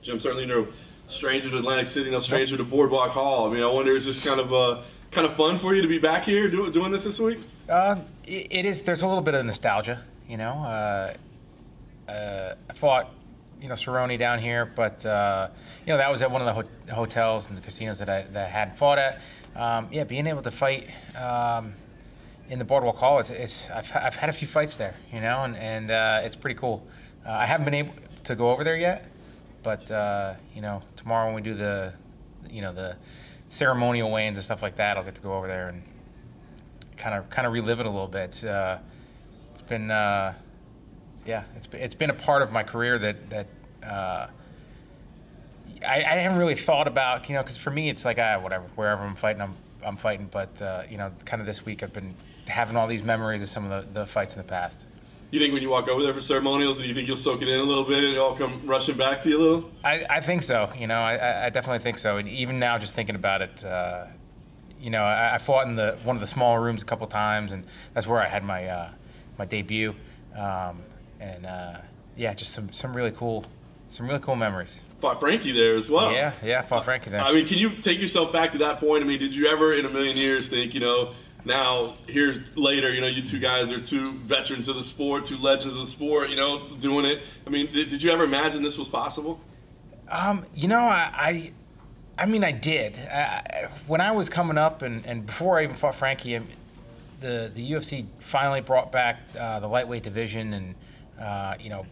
Jim, certainly no stranger to Atlantic City, no stranger to Boardwalk Hall. I mean, I wonder, is this kind of fun for you to be back here doing this week? It is. There's a little bit of nostalgia, you know. I fought, you know, Cerrone down here, but you know, that was at one of the hotels and the casinos that I hadn't fought at. Yeah, being able to fight in the Boardwalk Hall, I've had a few fights there, you know, and it's pretty cool. I haven't been able to go over there yet, but you know, tomorrow when we do the ceremonial weigh-ins and stuff like that, I'll get to go over there and kind of relive it a little bit. It's been yeah, it's been a part of my career that I haven't really thought about, you know, because for me it's like whatever, wherever I'm fighting, I'm fighting. But you know, kind of this week I've been having all these memories of some of the fights in the past. You think when you walk over there for ceremonials, do you think you'll soak it in a little bit and it'll all come rushing back to you a little? I think so. You know, I definitely think so. And even now, just thinking about it, you know, I fought in one of the smaller rooms a couple times, and that's where I had my my debut. Yeah, just some really cool memories. Fought Frankie there as well. Yeah, fought Frankie there. I mean, can you take yourself back to that point? I mean, did you ever in a million years think, you know, now here later, you know, you two guys are two veterans of the sport, two legends of the sport, you know, doing it. I mean, did you ever imagine this was possible? You know, I mean, I did. When I was coming up and before I even fought Frankie, the UFC finally brought back the lightweight division, and you know,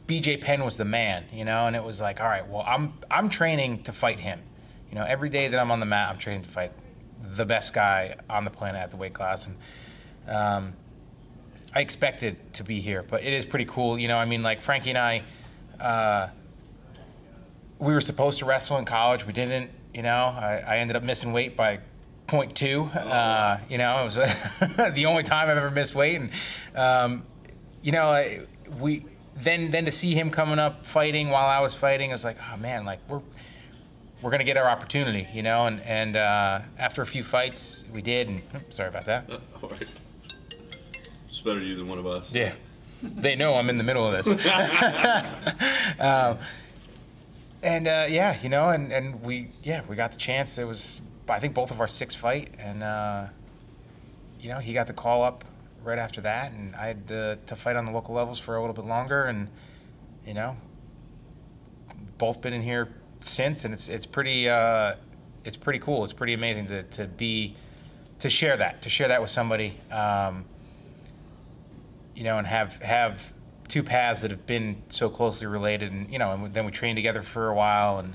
BJ Penn was the man, you know, and it was like, all right, well, I'm training to fight him. You know, every day that I'm on the mat, I'm training to fight the best guy on the planet at the weight class, and I expected to be here, but it is pretty cool. You know, I mean, like Frankie and I, we were supposed to wrestle in college. We didn't. You know, I ended up missing weight by 0.2. You know, it was the only time I've ever missed weight, and you know, then to see him coming up fighting while I was fighting, I was like, oh man, like we're gonna get our opportunity, you know, and after a few fights, we did, and sorry about that. All right. It's better you than one of us. Yeah, they know I'm in the middle of this. Yeah, you know, and we got the chance. It was, I think, both of our sixth fight, and you know, he got the call up right after that, and I had to fight on the local levels for a little bit longer, and you know, both been in here since, and it's pretty cool. It's pretty amazing to share that with somebody, you know, and have two paths that have been so closely related, and you know, and then we trained together for a while, and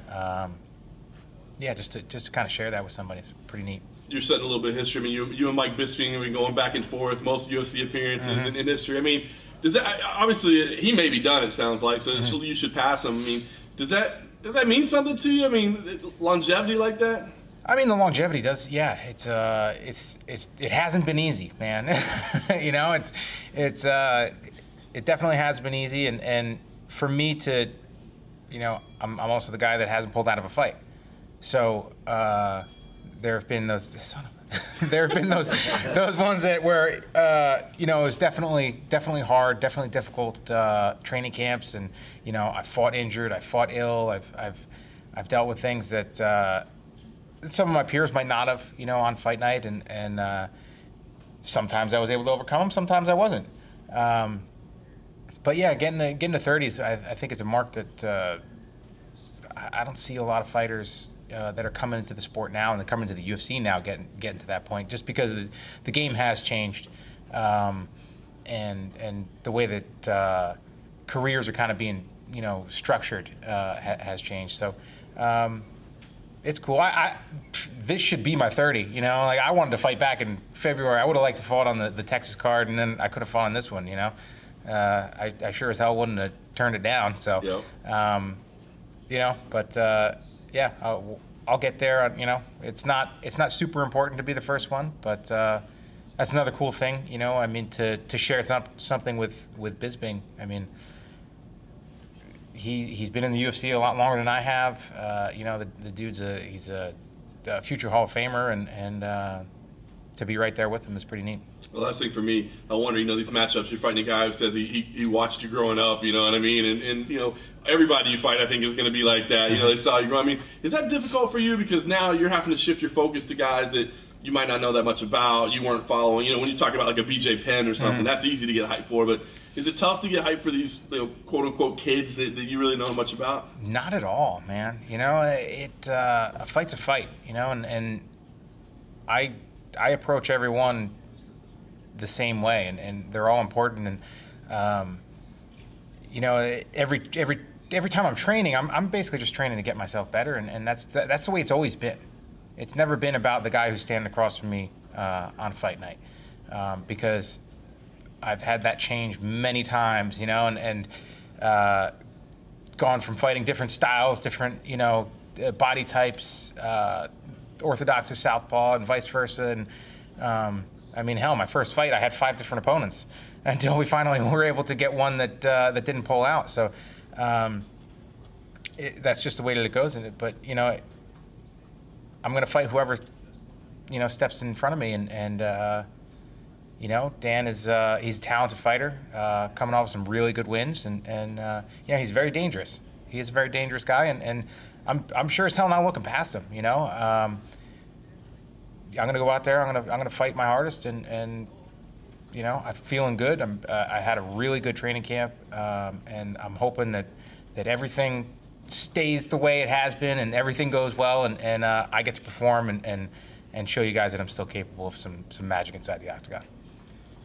yeah, just to kind of share that with somebody, it's pretty neat. You're setting a little bit of history. I mean, you and Mike Bisping have been going back and forth, most UFC appearances in history. I mean, does that, obviously he may be done, it sounds like, so you should pass him. I mean, does that mean something to you? I mean, longevity like that? I mean, the longevity does. Yeah, it hasn't been easy, man. You know, it definitely has been easy, and for me to, you know, I'm also the guy that hasn't pulled out of a fight, so there have been those there have been those ones that where you know, it was definitely hard, definitely difficult training camps, and you know, I fought injured, I fought ill, I've dealt with things that some of my peers might not have, you know, on fight night, and sometimes I was able to overcome them, sometimes I wasn't. But yeah, getting to 30s, I think it's a mark that I don't see a lot of fighters that are coming into the sport now, and they're coming to the UFC now, getting to that point, just because the game has changed, and the way that careers are kind of being, you know, structured has changed. So it's cool. This should be my 30. You know, like I wanted to fight back in February. I would have liked to fought on the Texas card, and then I could have fought on this one. You know, I sure as hell wouldn't have turned it down. So, yep. You know, but yeah, I'll get there. You know, it's not super important to be the first one, but that's another cool thing. You know, I mean, to share something with Bisping. I mean, he's been in the UFC a lot longer than I have. You know, the dude's he's a future Hall of Famer, and to be right there with him is pretty neat. Well, last thing for me, I wonder, these matchups, you're fighting a guy who says he watched you growing up, you know what I mean? And everybody you fight, I think, is going to be like that. They saw you grow. I mean, is that difficult for you? Because now you're having to shift your focus to guys that you might not know that much about, you weren't following. When you talk about like a BJ Penn or something, that's easy to get hyped for. But is it tough to get hyped for these, quote-unquote kids that you really know much about? Not at all, man. A fight's a fight, and I approach everyone the same way, and they're all important. And every time I'm training, I'm basically just training to get myself better, and that's the way it's always been. It's never been about the guy who's standing across from me on fight night, because I've had that change many times, and gone from fighting different styles, different body types, orthodox to southpaw, and vice versa. And hell, my first fight, I had 5 different opponents until we finally were able to get one that didn't pull out. So that's just the way that it goes. But I'm going to fight whoever steps in front of me. And Dan is he's a talented fighter, coming off some really good wins, and he's very dangerous. He is a very dangerous guy, and I'm sure as hell not looking past him. I'm going to go out there. I'm going to fight my hardest, and I'm feeling good. I had a really good training camp, and I'm hoping that everything stays the way it has been, and everything goes well, and I get to perform and show you guys that I'm still capable of some magic inside the octagon.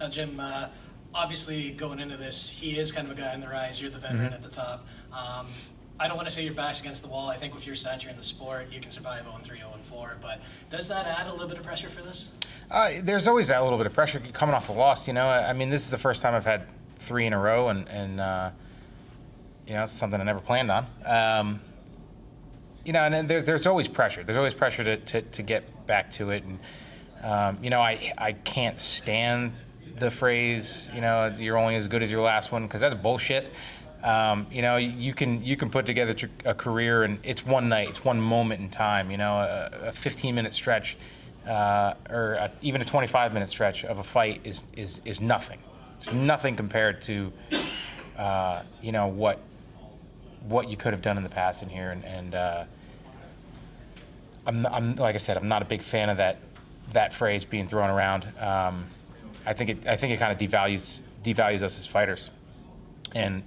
Now, Jim, obviously going into this, he is kind of a guy on the rise. You're the veteran at the top. I don't want to say your back's against the wall. I think with your stature in the sport, you can survive 0-3, 0-4. But does that add a little bit of pressure for this? There's always that little bit of pressure coming off a loss. This is the first time I've had 3 in a row, and it's something I never planned on. And there's always pressure. There's always pressure to get back to it. And I can't stand the phrase, you're only as good as your last one, because that's bullshit. You can put together a career, and it's one night, it's one moment in time. A 15-minute stretch, or even a 25-minute stretch of a fight is nothing. It's nothing compared to what you could have done in the past in here. And I'm like I said, I'm not a big fan of that phrase being thrown around. I think it kind of devalues us as fighters, and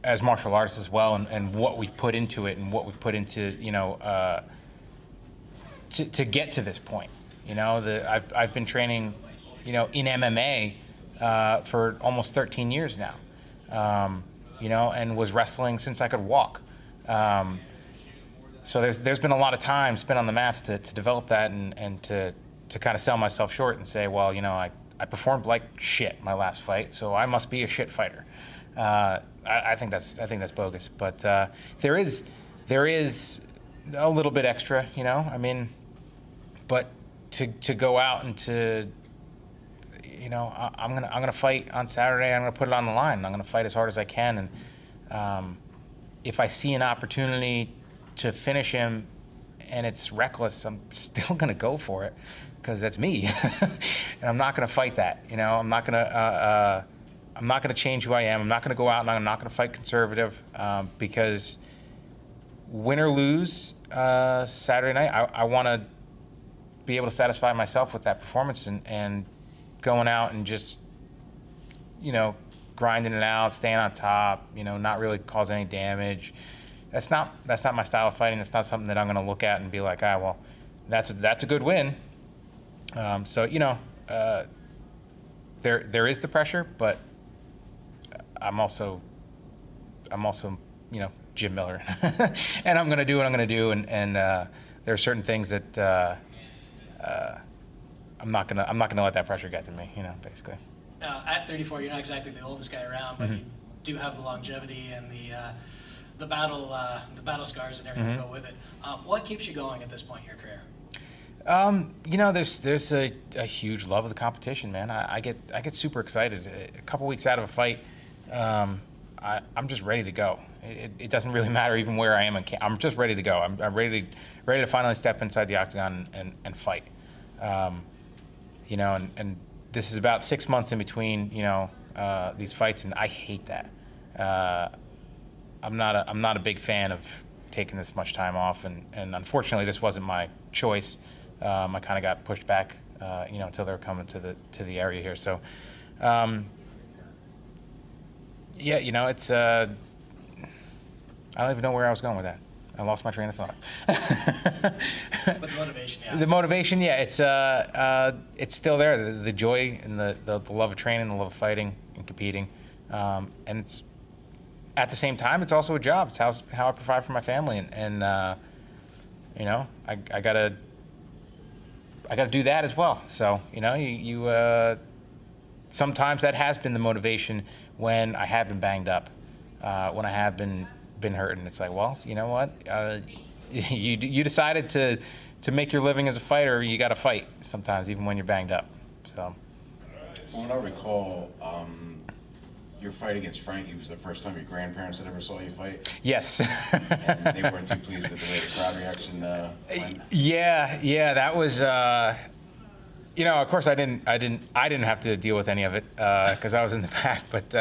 as martial artists as well, and what we've put into it, and what we've put into to get to this point. I've been training in MMA for almost 13 years now, and was wrestling since I could walk. So there's been a lot of time spent on the mats to develop that, and to kind of sell myself short and say, well, I performed like shit my last fight, so I must be a shit fighter. I think that's bogus. But there is a little bit extra, But to go out and to, I'm gonna fight on Saturday. I'm gonna put it on the line. I'm gonna fight as hard as I can, and if I see an opportunity to finish him and it's reckless, I'm still gonna go for it, because that's me. And I'm not gonna fight that. I'm not gonna change who I am. I'm not gonna go out and I'm not gonna fight conservative, because win or lose Saturday night, I want to be able to satisfy myself with that performance, and going out and just grinding it out, staying on top, not really causing any damage. That's not my style of fighting. It's not something that I'm going to look at and be like, well, that's a good win. So there is the pressure, but I'm also Jim Miller, and I'm going to do what I'm going to do, and there are certain things that I'm not gonna let that pressure get to me, basically. At 34, you're not exactly the oldest guy around, but you do have the longevity and the battle scars and everything that go with it. What keeps you going at this point in your career? There's a huge love of the competition, man. I get super excited. A couple weeks out of a fight, I'm just ready to go. It doesn't really matter even where I am in camp. I'm just ready to go. I'm ready to finally step inside the octagon and fight. And this is about 6 months in between, these fights, and I hate that. I'm not a big fan of taking this much time off, and unfortunately, this wasn't my choice. I kind of got pushed back, until they were coming to the area here. So, it's I don't even know where I was going with that. I lost my train of thought. But the motivation, yeah. The motivation, yeah, it's still there. The joy and the love of training, the love of fighting and competing, and it's at the same time, it's also a job. It's how I provide for my family, and I gotta do that as well. So you sometimes that has been the motivation when I have been banged up, when I have been hurting. It's like, well, you know what? You decided to make your living as a fighter. You got to fight sometimes, even when you're banged up. So, from what I recall, your fight against Frankie was the first time your grandparents had ever saw you fight. Yes. And they weren't too pleased with the way the crowd reaction went. Yeah, that was. Of course, I didn't have to deal with any of it because I was in the back. But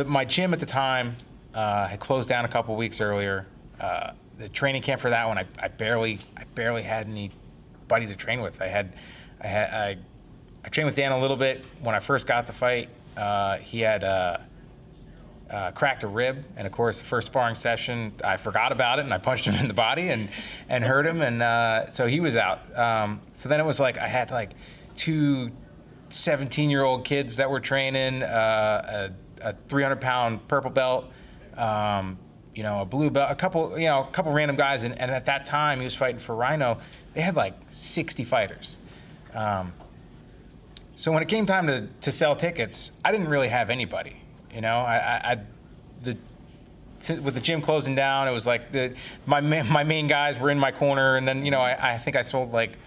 my gym at the time had closed down a couple weeks earlier. The training camp for that one, I barely had anybody to train with. I trained with Dan a little bit when I first got the fight. He had cracked a rib, and of course, the first sparring session, I forgot about it, and I punched him in the body and hurt him, and so he was out. So then it was like I had like two 17-year-old kids that were training, a 300-pound purple belt, a blue belt, a couple random guys, and at that time he was fighting for Rhino. They had like 60 fighters. So when it came time to sell tickets, I didn't really have anybody. With the gym closing down, it was like my main guys were in my corner, and then I think I sold like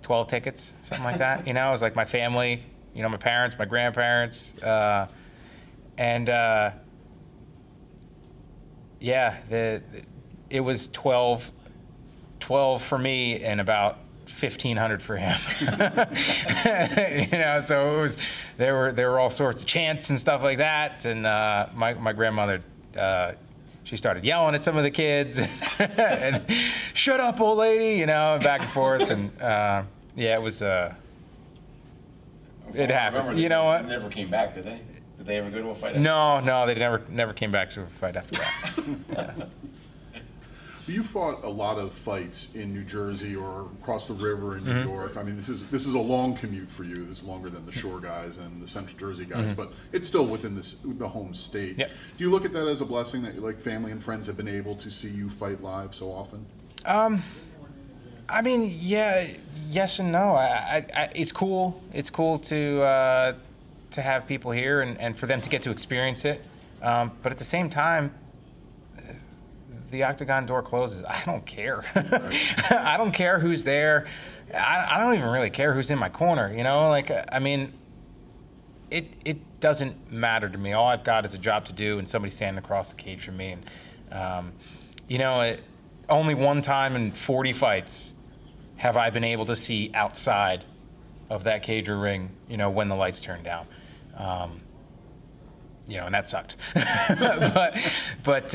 12 tickets, something like that. It was like my family, my parents, my grandparents, it was 12 for me and about 1,500 for him. So it was there were all sorts of chants and stuff like that, and my grandmother, she started yelling at some of the kids and shut up, old lady, back and forth, and it was it happened. You know what? They never came back, did they? Did they ever go to a fight? No, they never came back to a fight after that. You fought a lot of fights in New Jersey or across the river in New York. I mean, this is a long commute for you. This is longer than the Shore guys and the Central Jersey guys, but it's still within the home state. Yep. Do you look at that as a blessing that like family and friends have been able to see you fight live so often? I mean, yeah, yes and no. It's cool. It's cool to have people here and for them to get to experience it. But at the same time, the octagon door closes. I don't care. I don't care who's there. I don't even really care who's in my corner. It doesn't matter to me. All I've got is a job to do and somebody standing across the cage from me. And only one time in 40 fights have I been able to see outside of that cage or ring. When the lights turn down. And that sucked. but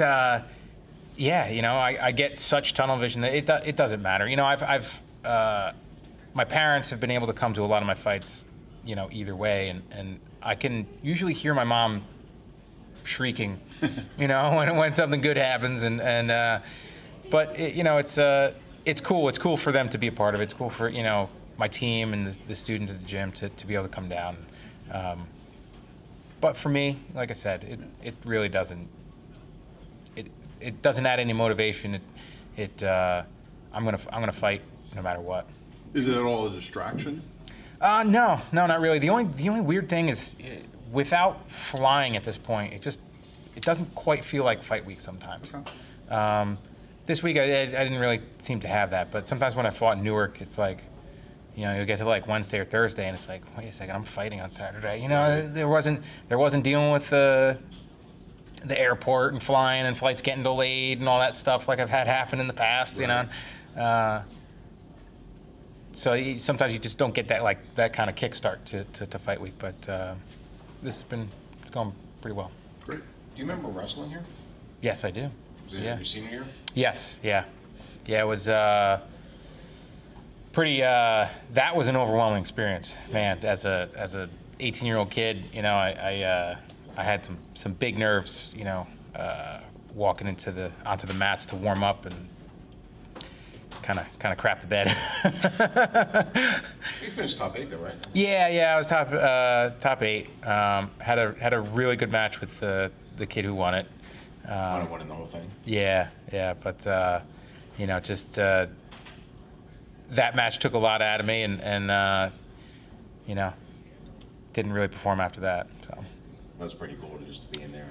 I get such tunnel vision that it doesn't matter. My parents have been able to come to a lot of my fights, either way, and I can usually hear my mom shrieking, when something good happens, but it's cool. It's cool for them to be a part of it. It's cool for my team and the students at the gym to be able to come down. But for me, like I said, it really doesn't. It doesn't add any motivation. I'm gonna fight no matter what. Is it at all a distraction? No, not really. The only weird thing is, without flying at this point, it doesn't quite feel like fight week sometimes. Okay. This week I didn't really seem to have that, but sometimes when I fought in Newark, it's like, you'll get to like Wednesday or Thursday, and it's like, wait a second, I'm fighting on Saturday. There wasn't dealing with the airport and flying and flights getting delayed and all that stuff like I've had happen in the past. Right. sometimes you just don't get that kind of kickstart to fight week. But it's going pretty well. Great. Do you remember wrestling here? Yes, I do. Was it Yeah. your senior year? Yes, yeah. It was pretty. That was an overwhelming experience, man. As a 18-year-old kid, I had some big nerves, walking onto the mats to warm up and kind of crap the bed. You finished top 8 though, right? Yeah, I was top 8. Had a really good match with the kid who won it. Might have won in the whole thing. Yeah, but that match took a lot out of me, and didn't really perform after that. So. That's pretty cool to just be in there.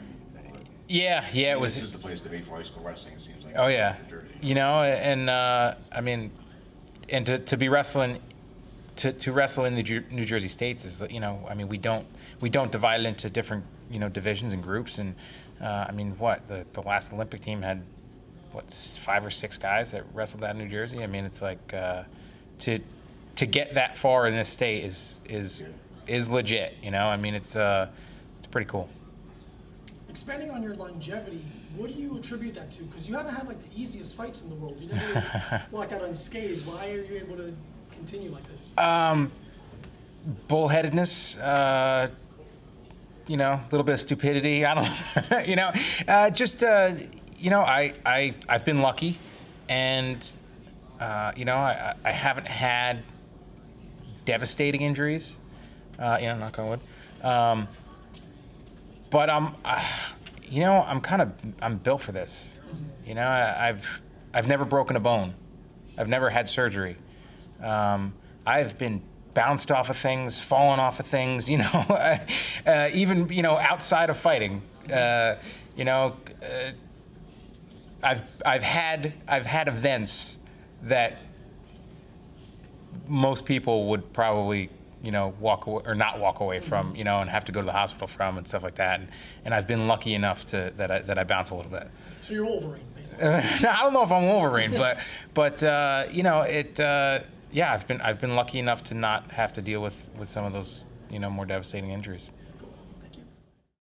Yeah, it was. This is the place to be for high school wrestling. It seems like. Oh yeah, New Jersey. and to be wrestling, to wrestle in the New Jersey states is, we don't divide it into different divisions and groups, and the last Olympic team had 5 or 6 guys that wrestled out in New Jersey. I mean, it's like to get that far in this state is legit. It's pretty cool. Expanding on your longevity, what do you attribute that to? Because you haven't had the easiest fights in the world. You never walked out unscathed. Why are you able to continue like this? Bullheadedness, a little bit of stupidity. I don't I've been lucky, and I haven't had devastating injuries. Knock on wood. But I'm built for this. I've never broken a bone. I've never had surgery. I've been bounced off of things, fallen off of things. Even outside of fighting. I've had events that most people would probably walk away or not walk away from, and have to go to the hospital from and stuff like that. And I've been lucky enough that I bounce a little bit. So you're Wolverine, basically. I don't know if I'm Wolverine, but I've been lucky enough to not have to deal with some of those more devastating injuries.